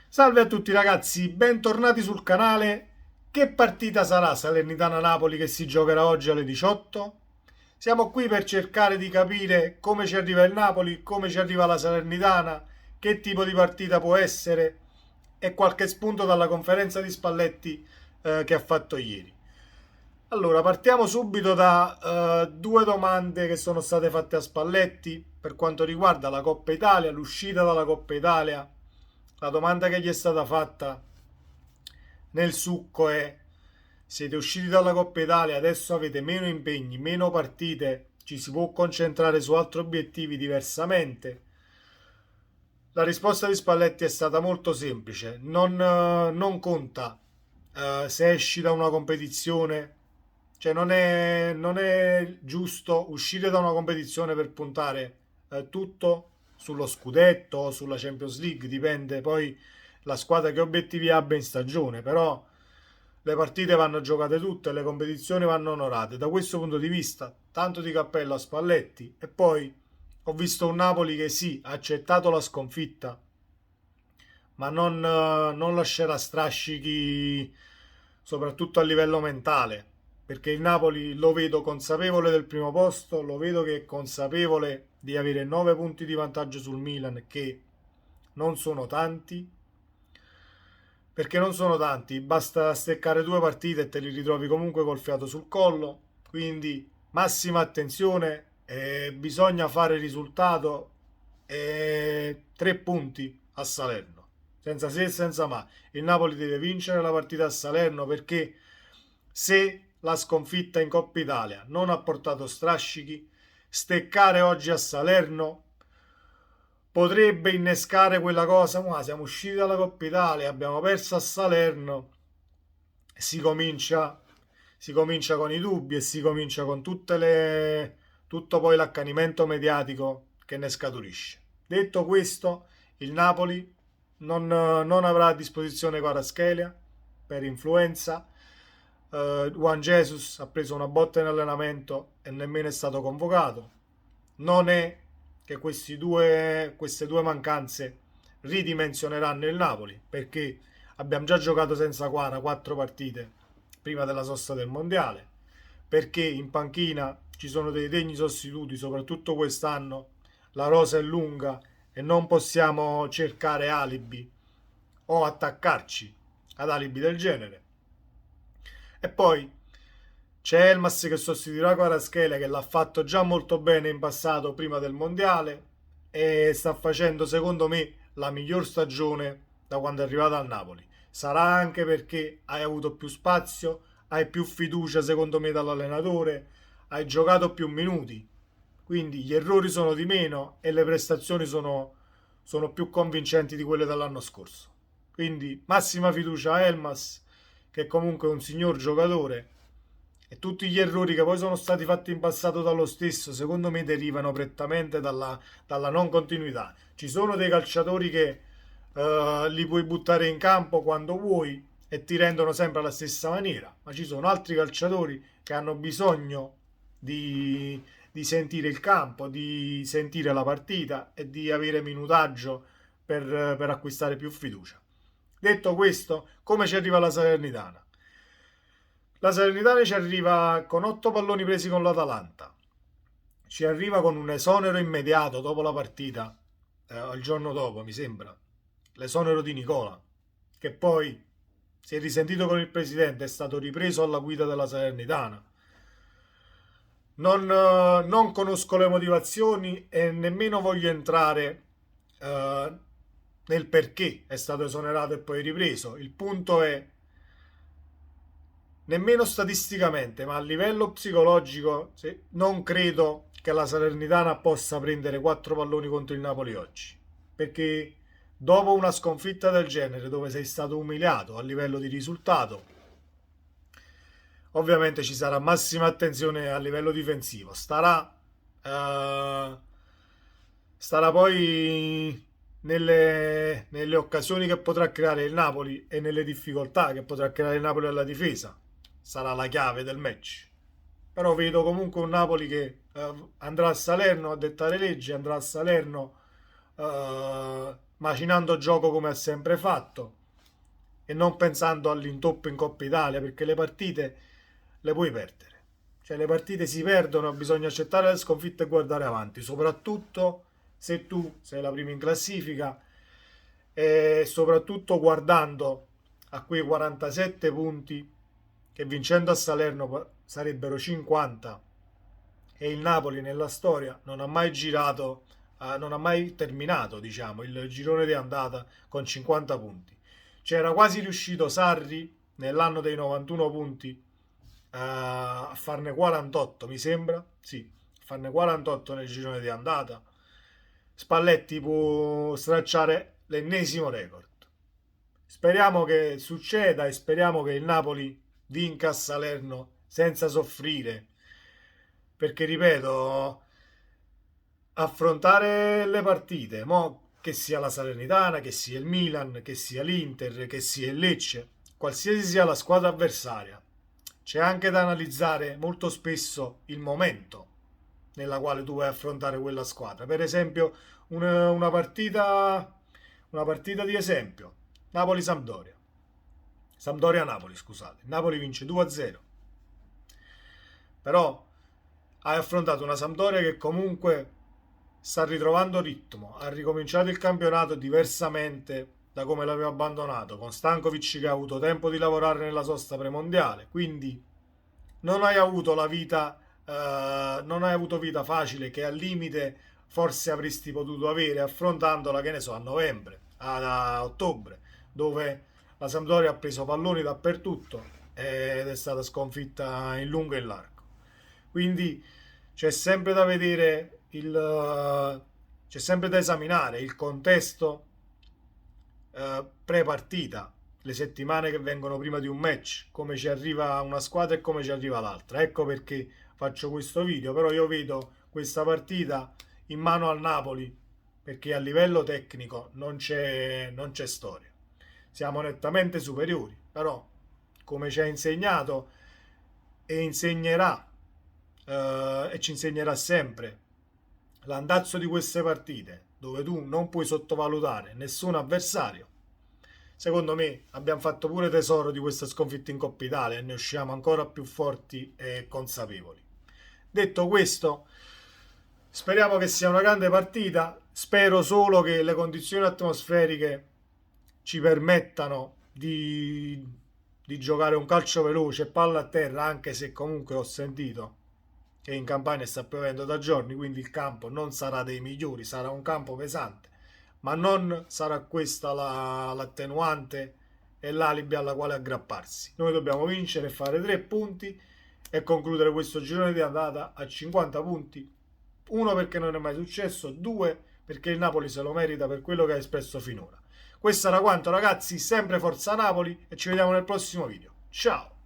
Salve a tutti ragazzi, bentornati sul canale. Che partita sarà Salernitana-Napoli che si giocherà oggi alle 18? Siamo qui per cercare di capire come ci arriva il Napoli, come ci arriva la Salernitana, che tipo di partita può essere e qualche spunto dalla conferenza di Spalletti che ha fatto ieri. Allora, partiamo subito da due domande che sono state fatte a Spalletti per quanto riguarda la Coppa Italia, l'uscita dalla Coppa Italia. La domanda che gli è stata fatta nel succo è: siete usciti dalla Coppa Italia, adesso avete meno impegni, meno partite, ci si può concentrare su altri obiettivi diversamente? La risposta di Spalletti è stata molto semplice: non conta se esci da una competizione, cioè non è giusto uscire da una competizione per puntare tutto sullo scudetto o sulla Champions League, dipende poi la squadra che obiettivi abbia in stagione, però le partite vanno giocate tutte, le competizioni vanno onorate. Da questo punto di vista, tanto di cappello a Spalletti. E poi ho visto un Napoli che sì, ha accettato la sconfitta, ma non lascerà strascichi, soprattutto a livello mentale, perché il Napoli lo vedo consapevole del primo posto, lo vedo che è consapevole di avere 9 punti di vantaggio sul Milan, che non sono tanti, perché non sono tanti, basta steccare due partite e te li ritrovi comunque col fiato sul collo, quindi massima attenzione, bisogna fare risultato, 3 punti a Salerno, senza se e senza ma. Il Napoli deve vincere la partita a Salerno, perché se la sconfitta in Coppa Italia non ha portato strascichi, steccare oggi a Salerno potrebbe innescare quella cosa: ma siamo usciti dalla Coppa Italia, abbiamo perso a Salerno, si comincia, si comincia con i dubbi e si comincia con tutto poi l'accanimento mediatico che ne scaturisce. Detto questo, il Napoli non avrà a disposizione Kvaratskhelia per influenza. Juan Jesus ha preso una botta in allenamento e nemmeno è stato convocato. Non è che queste due mancanze ridimensioneranno il Napoli, perché abbiamo già giocato senza Quara 4 partite prima della sosta del mondiale, perché in panchina ci sono dei degni sostituti, soprattutto quest'anno la rosa è lunga e non possiamo cercare alibi o attaccarci ad alibi del genere. E poi c'è Elmas che sostituirà Kvaratskhelia, che l'ha fatto già molto bene in passato prima del mondiale e sta facendo secondo me la miglior stagione da quando è arrivato al Napoli. Sarà anche perché hai avuto più spazio, hai più fiducia secondo me dall'allenatore, hai giocato più minuti, quindi gli errori sono di meno e le prestazioni sono più convincenti di quelle dell'anno scorso. Quindi massima fiducia a Elmas, che comunque è un signor giocatore, e tutti gli errori che poi sono stati fatti in passato dallo stesso, secondo me, derivano prettamente dalla non continuità. Ci sono dei calciatori che li puoi buttare in campo quando vuoi e ti rendono sempre alla stessa maniera, ma ci sono altri calciatori che hanno bisogno di sentire il campo, di sentire la partita e di avere minutaggio per acquistare più fiducia. Detto questo, come ci arriva la Salernitana? La Salernitana ci arriva con 8 palloni presi con l'Atalanta, ci arriva con un esonero immediato dopo la partita, il giorno dopo mi sembra, l'esonero di Nicola, che poi si è risentito con il presidente, è stato ripreso alla guida della Salernitana. Non conosco le motivazioni e nemmeno voglio entrare eh, nel perché è stato esonerato e poi ripreso. Il punto è, nemmeno statisticamente, ma a livello psicologico, non credo che la Salernitana possa prendere 4 palloni contro il Napoli oggi. Perché dopo una sconfitta del genere, dove sei stato umiliato a livello di risultato, ovviamente ci sarà massima attenzione a livello difensivo. Starà poi nelle occasioni che potrà creare il Napoli e nelle difficoltà che potrà creare il Napoli alla difesa. Sarà la chiave del match. Però vedo comunque un Napoli che andrà a Salerno a dettare leggi, andrà a Salerno macinando gioco come ha sempre fatto e non pensando all'intoppo in Coppa Italia, perché le partite le puoi perdere. Cioè le partite si perdono, bisogna accettare le sconfitte e guardare avanti, soprattutto se tu sei la prima in classifica e soprattutto guardando a quei 47 punti che vincendo a Salerno sarebbero 50 e il Napoli nella storia non ha mai girato, non ha mai terminato, diciamo, il girone di andata con 50 punti. C'era quasi riuscito Sarri nell'anno dei 91 punti a farne 48, mi sembra, sì, a farne 48 nel girone di andata. Spalletti può stracciare l'ennesimo record. Speriamo che succeda e speriamo che il Napoli vinca a Salerno senza soffrire, perché ripeto, affrontare le partite, che sia la Salernitana, che sia il Milan, che sia l'Inter, che sia il Lecce, qualsiasi sia la squadra avversaria, c'è anche da analizzare molto spesso il momento nella quale tu vai a affrontare quella squadra. Per esempio, una partita di esempio, Napoli-Sampdoria. Sampdoria-Napoli, scusate. Napoli vince 2-0. Però hai affrontato una Sampdoria che comunque sta ritrovando ritmo, ha ricominciato il campionato diversamente da come l'aveva abbandonato, con Stankovic che ha avuto tempo di lavorare nella sosta premondiale, quindi non hai avuto la vita, non hai avuto vita facile che al limite forse avresti potuto avere affrontandola, che ne so, a novembre, a ottobre, dove la Sampdoria ha preso palloni dappertutto ed è stata sconfitta in lungo e in largo. Quindi c'è sempre da vedere c'è sempre da esaminare il contesto pre-partita, le settimane che vengono prima di un match, come ci arriva una squadra e come ci arriva l'altra. Ecco perché faccio questo video, però io vedo questa partita in mano al Napoli perché a livello tecnico non c'è storia. Siamo nettamente superiori, però come ci ha insegnato e insegnerà e ci insegnerà sempre l'andazzo di queste partite, dove tu non puoi sottovalutare nessun avversario. Secondo me abbiamo fatto pure tesoro di questa sconfitta in Coppa Italia e ne usciamo ancora più forti e consapevoli. Detto questo, speriamo che sia una grande partita. Spero solo che le condizioni atmosferiche ci permettano di giocare un calcio veloce e palla a terra, anche se comunque ho sentito che in Campania sta piovendo da giorni, quindi il campo non sarà dei migliori, sarà un campo pesante, ma non sarà questa l'attenuante e l'alibi alla quale aggrapparsi. Noi dobbiamo vincere e fare 3 punti e concludere questo girone di andata a 50 punti. Uno, perché non è mai successo, due, perché il Napoli se lo merita per quello che ha espresso finora. Questo era quanto, ragazzi, sempre Forza Napoli e ci vediamo nel prossimo video. Ciao!